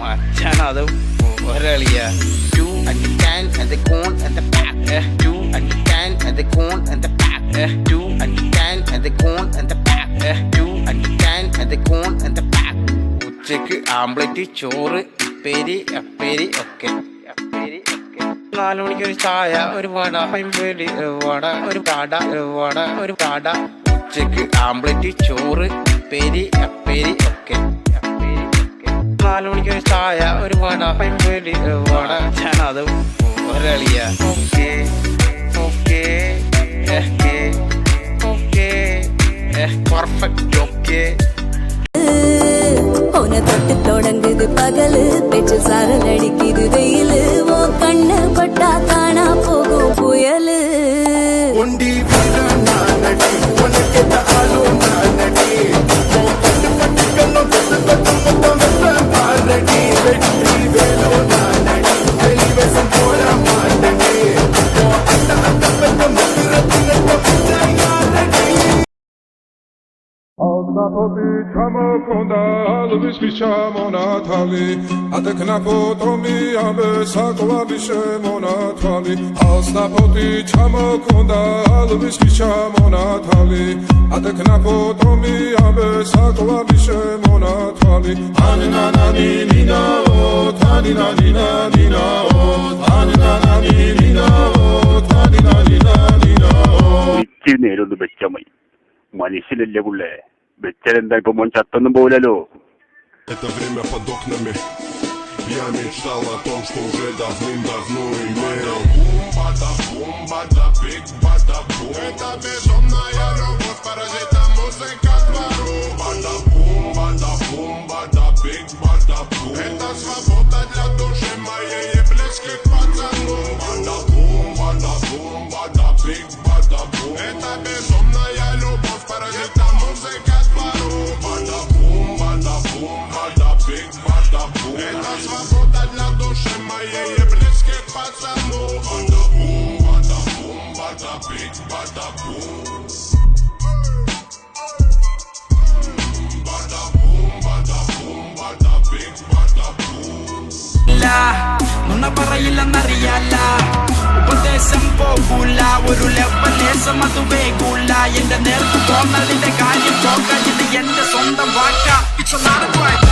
മച്ചാനത് ഒരളിയ. You and the can and the cone and the pack. You and the can and the cone and the pack. You and the can and the cone and the pack. You and the can and the cone and the pack. ഉച്ചക്ക് ആംപ്ലേറ്റ്, ചോറ്, ഉപ്പേരി, അപ്പേരി ഒക്കെ. 4 മണിക്ക് ഒരു ചായ, ഒരു വട, പൈമ്പേരി വട, ഒരു കാട, ഒരു കാട. ഉച്ചക്ക് ആംപ്ലേറ്റ്, ചോറ്, ഉപ്പേരി, അപ്പേരി ഒക്കെ. 4 മണിക്ക് ഒരു ചായ, ഒരു വട, പൈമ്പേരി വട. ഞാനത് ഒരളിയ. Okay okay okay perfect okay. தொட்டு தொடங்குது பகலு, பேச்சு சாரல் அடிக்குது வெயிலு, ஓ கண்ணு பட்டா காணா போகும் புயலு. ஒண்டி Napoti chamo konda lubisz liczamo na tali, a tak na potomi aby sakła liczamo na tali. Napoti chamo konda lubisz liczamo na tali, a tak na potomi aby sakła liczamo na tali. Ani na na ni na o, ani na ni na o, ani na na ni na o, ani na ni na o. ഇച്ചിരി നേരം ഒന്ന് വെച്ചാൽ മതി. മനുഷ്യനല്ലേ പുള്ളേ, വെച്ചാലെന്താ ഇപ്പൊ മോൻ ചത്തൊന്നും പോലല്ലോ. Это время под окнами. Я мечтал о том, что уже давным-давно имел. Это безумная любовь, паразита музыка двору. Это свобода для души моей и близких пацанов. Это безумная любовь, паразита музыка двору. Это свобода для души моей и близких пацанов. നുണ പറയില്ലെന്നറിയാല, ഉപദേശം പോകൂല, ഒരു ലെവലേശം അത് വേകൂല. എന്റെ നേർക്ക് തോന്നലിന്റെ കാര്യം പോകാൻ ഇത് എന്റെ സ്വന്തം വാക്ക. It's a lot of work.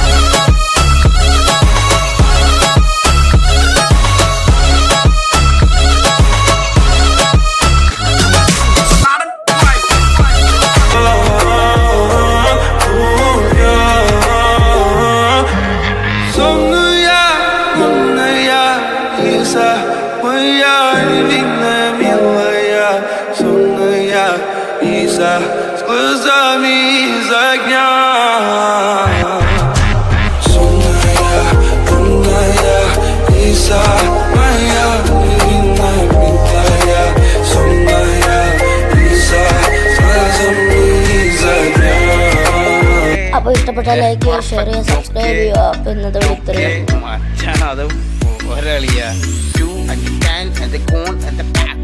Глазами из огня. Сонная, умная, Лиза, моя невинная, милая. Сонная, Лиза, глазами из огня. അപ്പോൾ ഇഷ്ടപ്പെട്ട ലൈക്ക് ചെയ്യുക, ഷെയർ ചെയ്യുക, സബ്സ്ക്രൈബ് ചെയ്യുക. അപ്പോൾ ഇന്നത്തെ വിളിത്തറിയാം. മച്ചാനത് ഒരളിയ. You and the can and the cone and the pack.